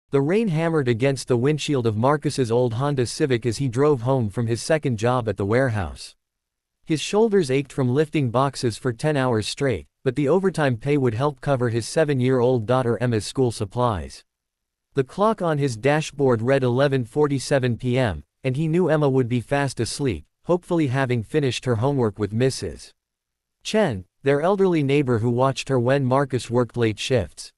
The rain hammered against the windshield of Marcus's old Honda Civic as he drove home from his second job at the warehouse. His shoulders ached from lifting boxes for 10 hours straight, but the overtime pay would help cover his 7-year-old daughter Emma's school supplies. The clock on his dashboard read 11:47 p.m., and he knew Emma would be fast asleep, hopefully having finished her homework with Mrs. Chen, their elderly neighbor who watched her when Marcus worked late shifts.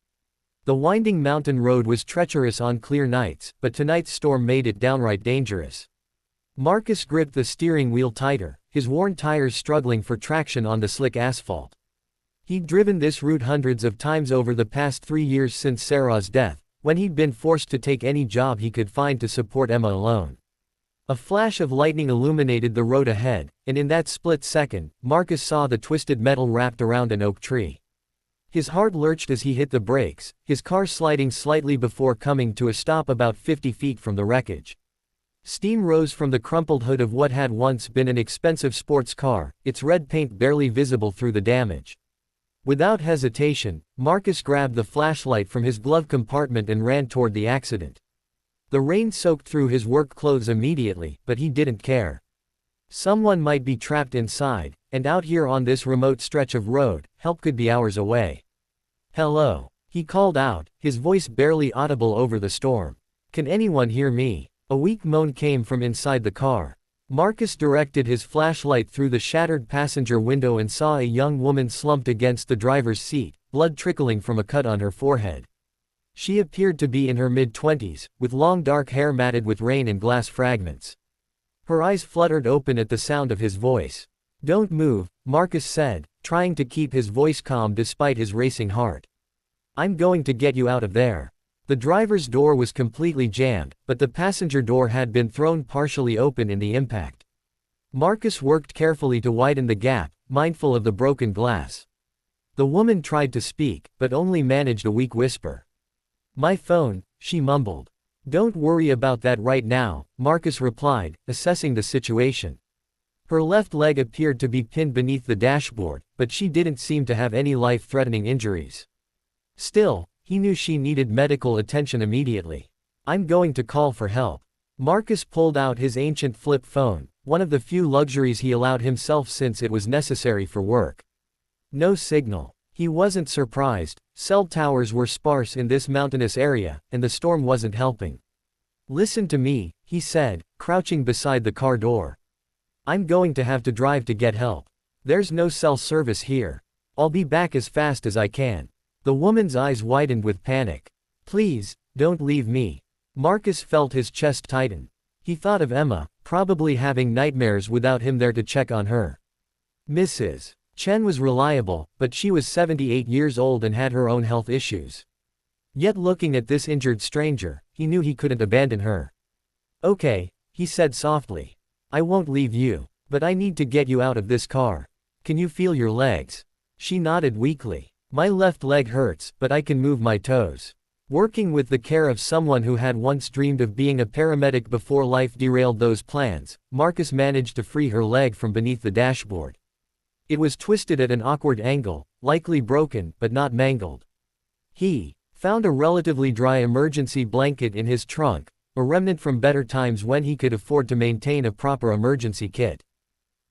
The winding mountain road was treacherous on clear nights, but tonight's storm made it downright dangerous. Marcus gripped the steering wheel tighter, his worn tires struggling for traction on the slick asphalt. He'd driven this route hundreds of times over the past 3 years since Sarah's death, when he'd been forced to take any job he could find to support Emma alone. A flash of lightning illuminated the road ahead, and in that split second, Marcus saw the twisted metal wrapped around an oak tree. His heart lurched as he hit the brakes, his car sliding slightly before coming to a stop about 50 feet from the wreckage. Steam rose from the crumpled hood of what had once been an expensive sports car, its red paint barely visible through the damage. Without hesitation, Marcus grabbed the flashlight from his glove compartment and ran toward the accident. The rain soaked through his work clothes immediately, but he didn't care. Someone might be trapped inside, and out here on this remote stretch of road, help could be hours away. "Hello," he called out, his voice barely audible over the storm. "Can anyone hear me?" A weak moan came from inside the car. Marcus directed his flashlight through the shattered passenger window and saw a young woman slumped against the driver's seat, blood trickling from a cut on her forehead. She appeared to be in her mid-20s, with long dark hair matted with rain and glass fragments. Her eyes fluttered open at the sound of his voice. "Don't move," Marcus said, trying to keep his voice calm despite his racing heart. "I'm going to get you out of there." The driver's door was completely jammed, but the passenger door had been thrown partially open in the impact. Marcus worked carefully to widen the gap, mindful of the broken glass. The woman tried to speak, but only managed a weak whisper. "My phone," she mumbled. "Don't worry about that right now," Marcus replied, assessing the situation. Her left leg appeared to be pinned beneath the dashboard, but she didn't seem to have any life-threatening injuries. Still, he knew she needed medical attention immediately. "I'm going to call for help." Marcus pulled out his ancient flip phone, one of the few luxuries he allowed himself since it was necessary for work. No signal. He wasn't surprised, cell towers were sparse in this mountainous area, and the storm wasn't helping. "Listen to me," he said, crouching beside the car door. "I'm going to have to drive to get help. There's no cell service here. I'll be back as fast as I can." The woman's eyes widened with panic. "Please, don't leave me." Marcus felt his chest tighten. He thought of Emma, probably having nightmares without him there to check on her. Mrs. Chen was reliable, but she was 78 years old and had her own health issues. Yet looking at this injured stranger, he knew he couldn't abandon her. "Okay," he said softly. "I won't leave you, but I need to get you out of this car. Can you feel your legs?" She nodded weakly. "My left leg hurts, but I can move my toes." Working with the care of someone who had once dreamed of being a paramedic before life derailed those plans, Marcus managed to free her leg from beneath the dashboard. It was twisted at an awkward angle, likely broken, but not mangled. He found a relatively dry emergency blanket in his trunk, a remnant from better times when he could afford to maintain a proper emergency kit.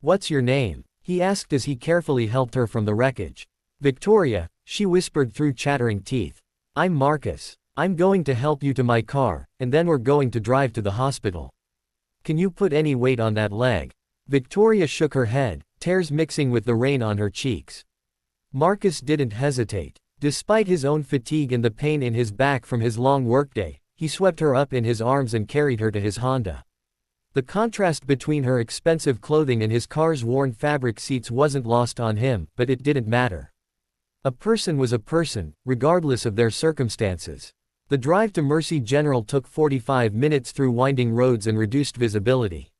"What's your name?" he asked as he carefully helped her from the wreckage. "Victoria," she whispered through chattering teeth. "I'm Marcus. I'm going to help you to my car, and then we're going to drive to the hospital. Can you put any weight on that leg?" Victoria shook her head, tears mixing with the rain on her cheeks. Marcus didn't hesitate. Despite his own fatigue and the pain in his back from his long workday, he swept her up in his arms and carried her to his Honda. The contrast between her expensive clothing and his car's worn fabric seats wasn't lost on him, but it didn't matter. A person was a person, regardless of their circumstances. The drive to Mercy General took 45 minutes through winding roads and reduced visibility.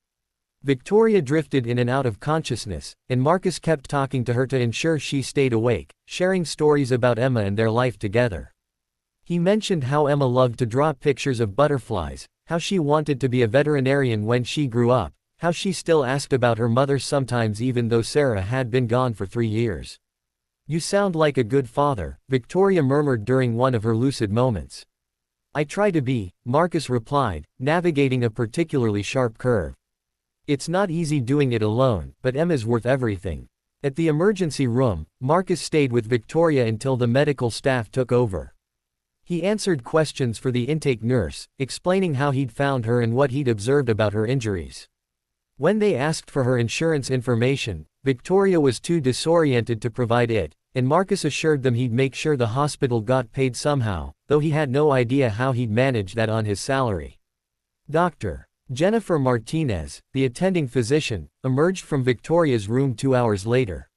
Victoria drifted in and out of consciousness, and Marcus kept talking to her to ensure she stayed awake, sharing stories about Emma and their life together. He mentioned how Emma loved to draw pictures of butterflies, how she wanted to be a veterinarian when she grew up, how she still asked about her mother sometimes even though Sarah had been gone for 3 years. "You sound like a good father," Victoria murmured during one of her lucid moments. I try to be, Marcus replied, navigating a particularly sharp curve. It's not easy doing it alone, but Emma's worth everything. At the emergency room, Marcus stayed with Victoria until the medical staff took over. He answered questions for the intake nurse, explaining how he'd found her and what he'd observed about her injuries. When they asked for her insurance information, Victoria was too disoriented to provide it, and Marcus assured them he'd make sure the hospital got paid somehow, though he had no idea how he'd manage that on his salary. Dr. Jennifer Martinez, the attending physician, emerged from Victoria's room 2 hours later.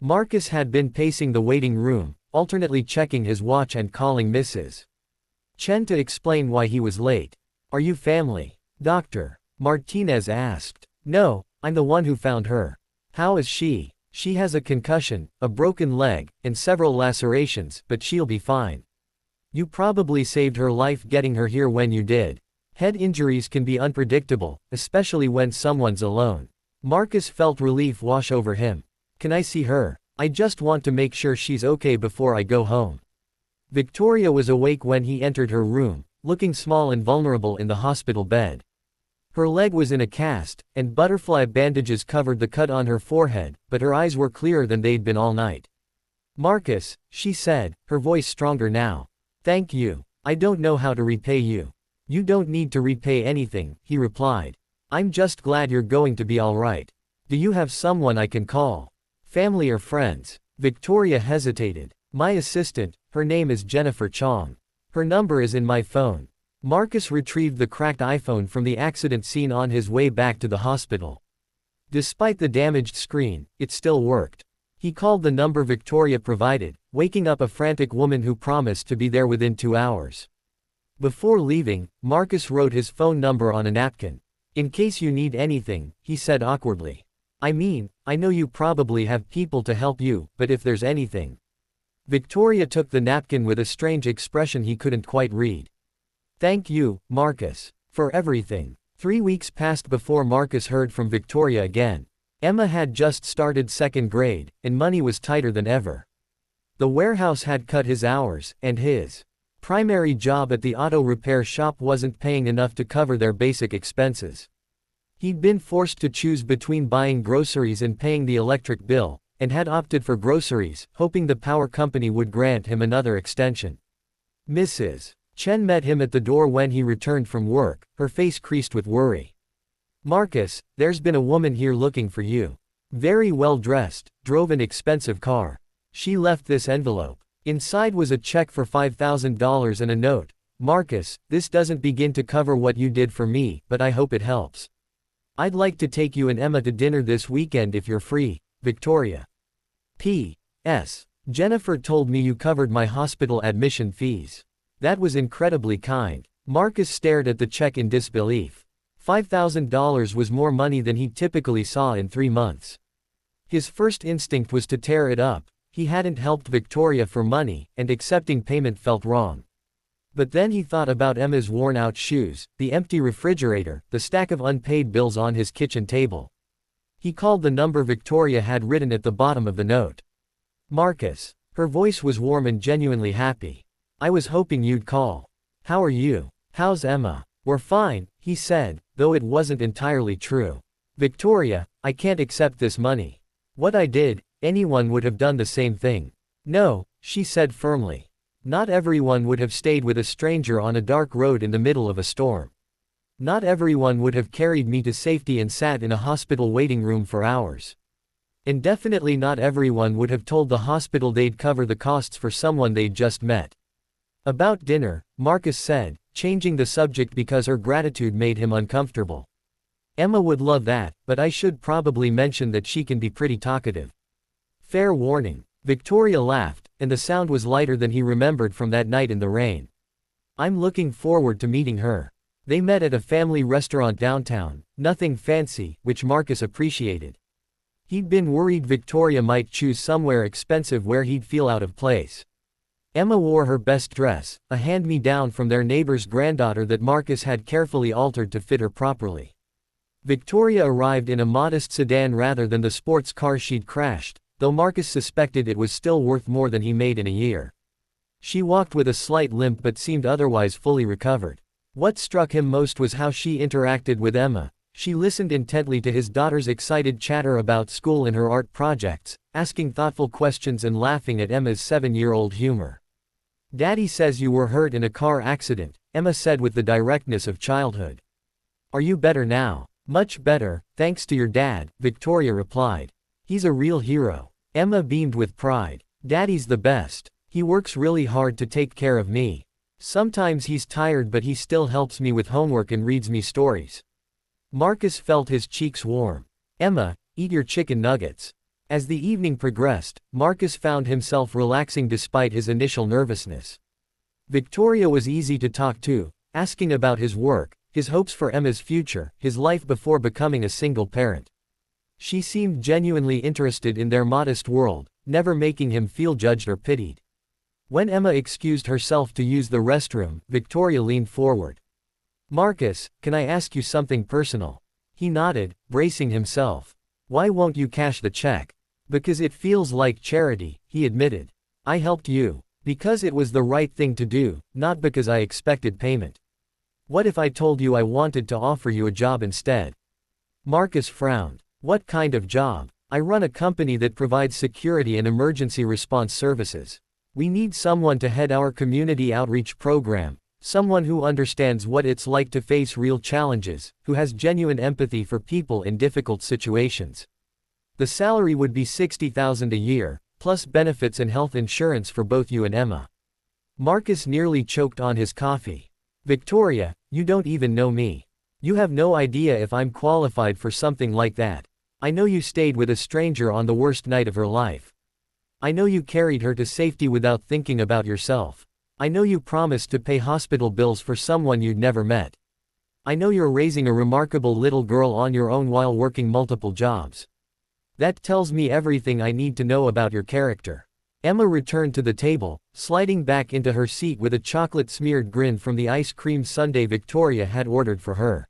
Marcus had been pacing the waiting room, alternately checking his watch and calling Mrs. Chen to explain why he was late. Are you family? Dr. Martinez asked. No, I'm the one who found her. How is she? She has a concussion, a broken leg, and several lacerations, but she'll be fine. You probably saved her life getting her here when you did. Head injuries can be unpredictable, especially when someone's alone. Marcus felt relief wash over him. Can I see her? I just want to make sure she's okay before I go home. Victoria was awake when he entered her room, looking small and vulnerable in the hospital bed. Her leg was in a cast, and butterfly bandages covered the cut on her forehead, but her eyes were clearer than they'd been all night. Marcus, she said, her voice stronger now. Thank you. I don't know how to repay you. You don't need to repay anything, he replied. I'm just glad you're going to be all right. Do you have someone I can call? Family or friends? Victoria hesitated. My assistant, her name is Jennifer Chong. Her number is in my phone. Marcus retrieved the cracked iPhone from the accident scene on his way back to the hospital. Despite the damaged screen, it still worked. He called the number Victoria provided, waking up a frantic woman who promised to be there within 2 hours. Before leaving, Marcus wrote his phone number on a napkin. In case you need anything, he said awkwardly. I mean, I know you probably have people to help you, but if there's anything. Victoria took the napkin with a strange expression he couldn't quite read. Thank you, Marcus, for everything. 3 weeks passed before Marcus heard from Victoria again. Emma had just started second grade, and money was tighter than ever. The warehouse had cut his hours, and his primary job at the auto repair shop wasn't paying enough to cover their basic expenses. He'd been forced to choose between buying groceries and paying the electric bill, and had opted for groceries, hoping the power company would grant him another extension. Mrs. Chen met him at the door when he returned from work, her face creased with worry. Marcus, there's been a woman here looking for you. Very well dressed, drove an expensive car. She left this envelope. Inside was a check for $5,000 and a note. Marcus, this doesn't begin to cover what you did for me, but I hope it helps. I'd like to take you and Emma to dinner this weekend if you're free, Victoria. P.S. Jennifer told me you covered my hospital admission fees. That was incredibly kind. Marcus stared at the check in disbelief. $5,000 was more money than he typically saw in 3 months. His first instinct was to tear it up. He hadn't helped Victoria for money, and accepting payment felt wrong. But then he thought about Emma's worn-out shoes, the empty refrigerator, the stack of unpaid bills on his kitchen table. He called the number Victoria had written at the bottom of the note. Marcus. Her voice was warm and genuinely happy. I was hoping you'd call. How are you? How's Emma? We're fine, he said, though it wasn't entirely true. Victoria, I can't accept this money. What I did, anyone would have done the same thing. No, she said firmly. Not everyone would have stayed with a stranger on a dark road in the middle of a storm. Not everyone would have carried me to safety and sat in a hospital waiting room for hours. And definitely not everyone would have told the hospital they'd cover the costs for someone they'd just met. About dinner, Marcus said, changing the subject because her gratitude made him uncomfortable. Emma would love that, but I should probably mention that she can be pretty talkative. Fair warning. Victoria laughed, and the sound was lighter than he remembered from that night in the rain. I'm looking forward to meeting her. They met at a family restaurant downtown, nothing fancy, which Marcus appreciated. He'd been worried Victoria might choose somewhere expensive where he'd feel out of place. Emma wore her best dress, a hand-me-down from their neighbor's granddaughter that Marcus had carefully altered to fit her properly. Victoria arrived in a modest sedan rather than the sports car she'd crashed, though Marcus suspected it was still worth more than he made in a year. She walked with a slight limp but seemed otherwise fully recovered. What struck him most was how she interacted with Emma. She listened intently to his daughter's excited chatter about school and her art projects, asking thoughtful questions and laughing at Emma's 7-year-old humor. "Daddy says you were hurt in a car accident," Emma said with the directness of childhood. "Are you better now?" "Much better, thanks to your dad," Victoria replied. "He's a real hero." Emma beamed with pride. "Daddy's the best. He works really hard to take care of me. Sometimes he's tired but he still helps me with homework and reads me stories." Marcus felt his cheeks warm. "Emma, eat your chicken nuggets." As the evening progressed, Marcus found himself relaxing despite his initial nervousness. Victoria was easy to talk to, asking about his work, his hopes for Emma's future, his life before becoming a single parent. She seemed genuinely interested in their modest world, never making him feel judged or pitied. When Emma excused herself to use the restroom, Victoria leaned forward. "Marcus, can I ask you something personal?" He nodded, bracing himself. "Why won't you cash the check?" "Because it feels like charity," he admitted. "I helped you. Because it was the right thing to do, not because I expected payment." "What if I told you I wanted to offer you a job instead?" Marcus frowned. "What kind of job?" "I run a company that provides security and emergency response services. We need someone to head our community outreach program, someone who understands what it's like to face real challenges, who has genuine empathy for people in difficult situations. The salary would be $60,000 a year, plus benefits and health insurance for both you and Emma." Marcus nearly choked on his coffee. "Victoria, you don't even know me. You have no idea if I'm qualified for something like that. I know you stayed with a stranger on the worst night of her life. I know you carried her to safety without thinking about yourself. I know you promised to pay hospital bills for someone you'd never met. I know you're raising a remarkable little girl on your own while working multiple jobs. That tells me everything I need to know about your character." Emma returned to the table, sliding back into her seat with a chocolate-smeared grin from the ice cream sundae Victoria had ordered for her.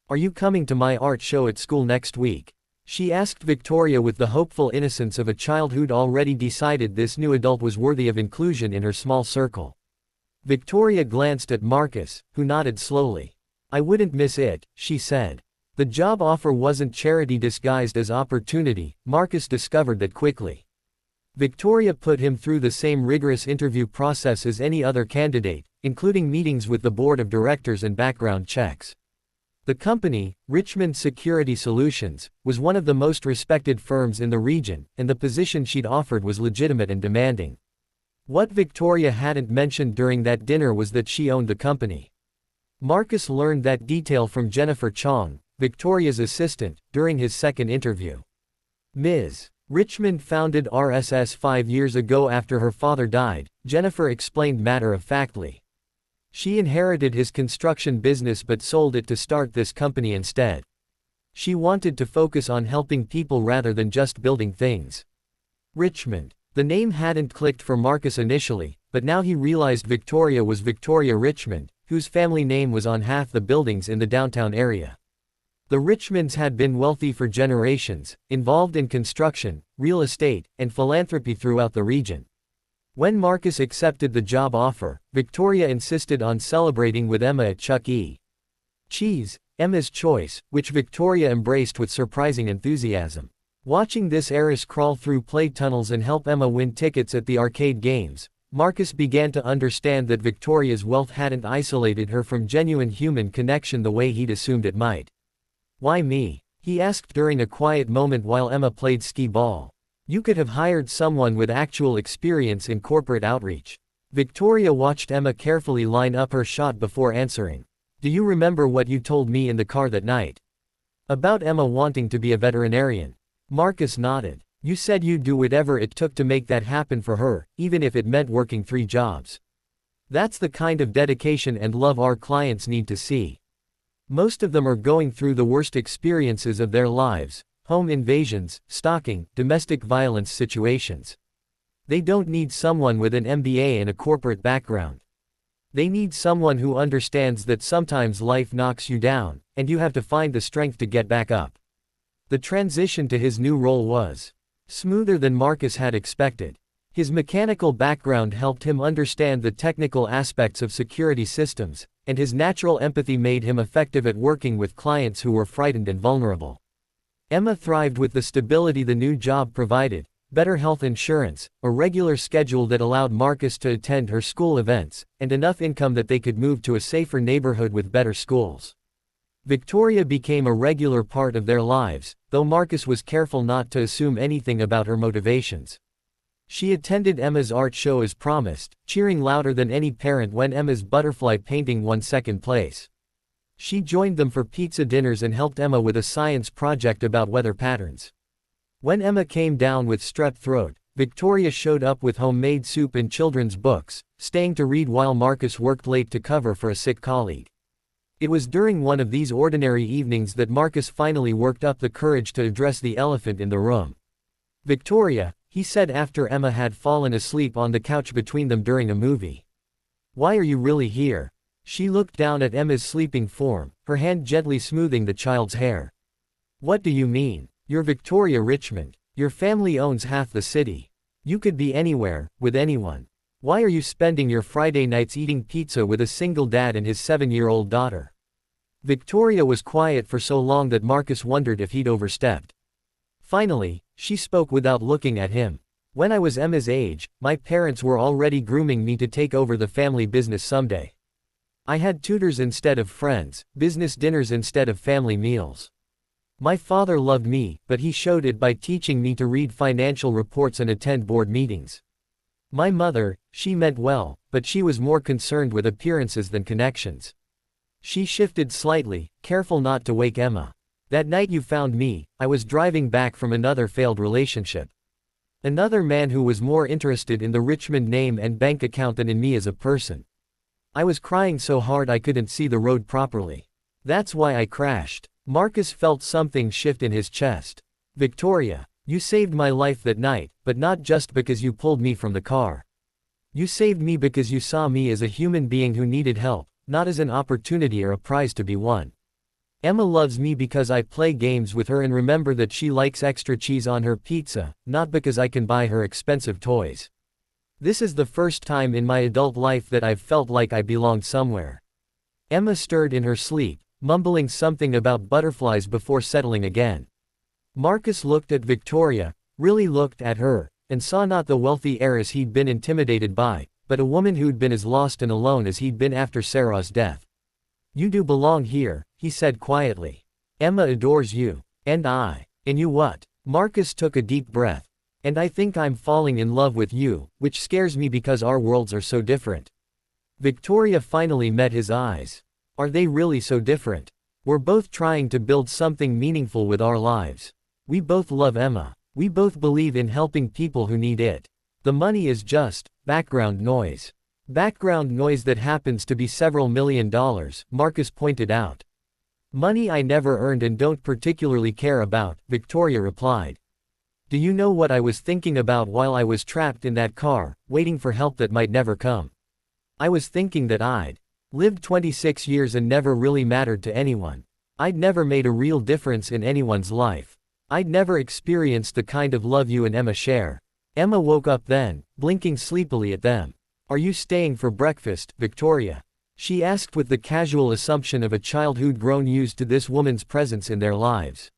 "Are you coming to my art show at school next week?" she asked Victoria with the hopeful innocence of a child who'd already decided this new adult was worthy of inclusion in her small circle. Victoria glanced at Marcus, who nodded slowly. "I wouldn't miss it," she said. The job offer wasn't charity disguised as opportunity, Marcus discovered that quickly. Victoria put him through the same rigorous interview process as any other candidate, including meetings with the board of directors and background checks. The company, Richmond Security Solutions, was one of the most respected firms in the region, and the position she'd offered was legitimate and demanding. What Victoria hadn't mentioned during that dinner was that she owned the company. Marcus learned that detail from Jennifer Chong, Victoria's assistant, during his second interview. Ms. Richmond founded RSS 5 years ago after her father died, Jennifer explained matter-of-factly. She inherited his construction business but sold it to start this company instead. She wanted to focus on helping people rather than just building things. Richmond. The name hadn't clicked for Marcus initially, but now he realized Victoria was Victoria Richmond, whose family name was on half the buildings in the downtown area. The Richmonds had been wealthy for generations, involved in construction, real estate, and philanthropy throughout the region. When Marcus accepted the job offer, Victoria insisted on celebrating with Emma at Chuck E. Cheese, Emma's choice, which Victoria embraced with surprising enthusiasm. Watching this heiress crawl through play tunnels and help Emma win tickets at the arcade games, Marcus began to understand that Victoria's wealth hadn't isolated her from genuine human connection the way he'd assumed it might. "Why me?" he asked during a quiet moment while Emma played skee ball. "You could have hired someone with actual experience in corporate outreach." Victoria watched Emma carefully line up her shot before answering. "Do you remember what you told me in the car that night? About Emma wanting to be a veterinarian?" Marcus nodded. "You said you'd do whatever it took to make that happen for her, even if it meant working 3 jobs. That's the kind of dedication and love our clients need to see. Most of them are going through the worst experiences of their lives: home invasions, stalking, domestic violence situations. They don't need someone with an MBA and a corporate background. They need someone who understands that sometimes life knocks you down, and you have to find the strength to get back up." The transition to his new role was smoother than Marcus had expected. His mechanical background helped him understand the technical aspects of security systems, and his natural empathy made him effective at working with clients who were frightened and vulnerable. Emma thrived with the stability the new job provided, better health insurance, a regular schedule that allowed Marcus to attend her school events, and enough income that they could move to a safer neighborhood with better schools. Victoria became a regular part of their lives, though Marcus was careful not to assume anything about her motivations. She attended Emma's art show as promised, cheering louder than any parent when Emma's butterfly painting won second place. She joined them for pizza dinners and helped Emma with a science project about weather patterns. When Emma came down with strep throat, Victoria showed up with homemade soup and children's books, staying to read while Marcus worked late to cover for a sick colleague. It was during one of these ordinary evenings that Marcus finally worked up the courage to address the elephant in the room. "Victoria," he said after Emma had fallen asleep on the couch between them during a movie. "Why are you really here?" She looked down at Emma's sleeping form, her hand gently smoothing the child's hair. "What do you mean? You're Victoria Richmond. Your family owns half the city. You could be anywhere, with anyone. Why are you spending your Friday nights eating pizza with a single dad and his 7-year-old daughter?" Victoria was quiet for so long that Marcus wondered if he'd overstepped. Finally, she spoke without looking at him. "When I was Emma's age, my parents were already grooming me to take over the family business someday. I had tutors instead of friends, business dinners instead of family meals. My father loved me, but he showed it by teaching me to read financial reports and attend board meetings. My mother, she meant well, but she was more concerned with appearances than connections." She shifted slightly, careful not to wake Emma. "That night you found me, I was driving back from another failed relationship. Another man who was more interested in the Richmond name and bank account than in me as a person. I was crying so hard I couldn't see the road properly. That's why I crashed." Marcus felt something shift in his chest. "Victoria, you saved my life that night, but not just because you pulled me from the car. You saved me because you saw me as a human being who needed help, not as an opportunity or a prize to be won. Emma loves me because I play games with her and remember that she likes extra cheese on her pizza, not because I can buy her expensive toys. This is the first time in my adult life that I've felt like I belonged somewhere." Emma stirred in her sleep, mumbling something about butterflies before settling again. Marcus looked at Victoria, really looked at her, and saw not the wealthy heiress he'd been intimidated by, but a woman who'd been as lost and alone as he'd been after Sarah's death. "You do belong here," he said quietly. "Emma adores you. And I. And you what?" Marcus took a deep breath. "And I think I'm falling in love with you, which scares me because our worlds are so different." Victoria finally met his eyes. "Are they really so different? We're both trying to build something meaningful with our lives. We both love Emma. We both believe in helping people who need it. The money is just background noise. Background noise that happens to be several $1 million, Marcus pointed out. "Money I never earned and don't particularly care about," Victoria replied. "Do you know what I was thinking about while I was trapped in that car, waiting for help that might never come? I was thinking that I'd lived 26 years and never really mattered to anyone. I'd never made a real difference in anyone's life. I'd never experienced the kind of love you and Emma share." Emma woke up then, blinking sleepily at them. "Are you staying for breakfast, Victoria?" she asked with the casual assumption of a child who'd grown used to this woman's presence in their lives.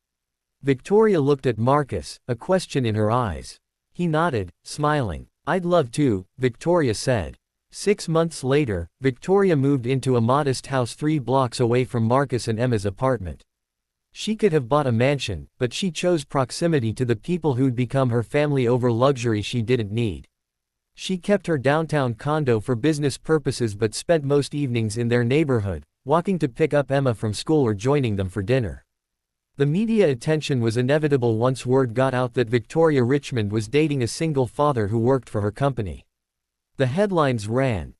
Victoria looked at Marcus, a question in her eyes. He nodded, smiling. "I'd love to," Victoria said. 6 months later, Victoria moved into a modest house 3 blocks away from Marcus and Emma's apartment. She could have bought a mansion, but she chose proximity to the people who'd become her family over luxury she didn't need. She kept her downtown condo for business purposes but spent most evenings in their neighborhood, walking to pick up Emma from school or joining them for dinner. The media attention was inevitable once word got out that Victoria Richmond was dating a single father who worked for her company. The headlines ran,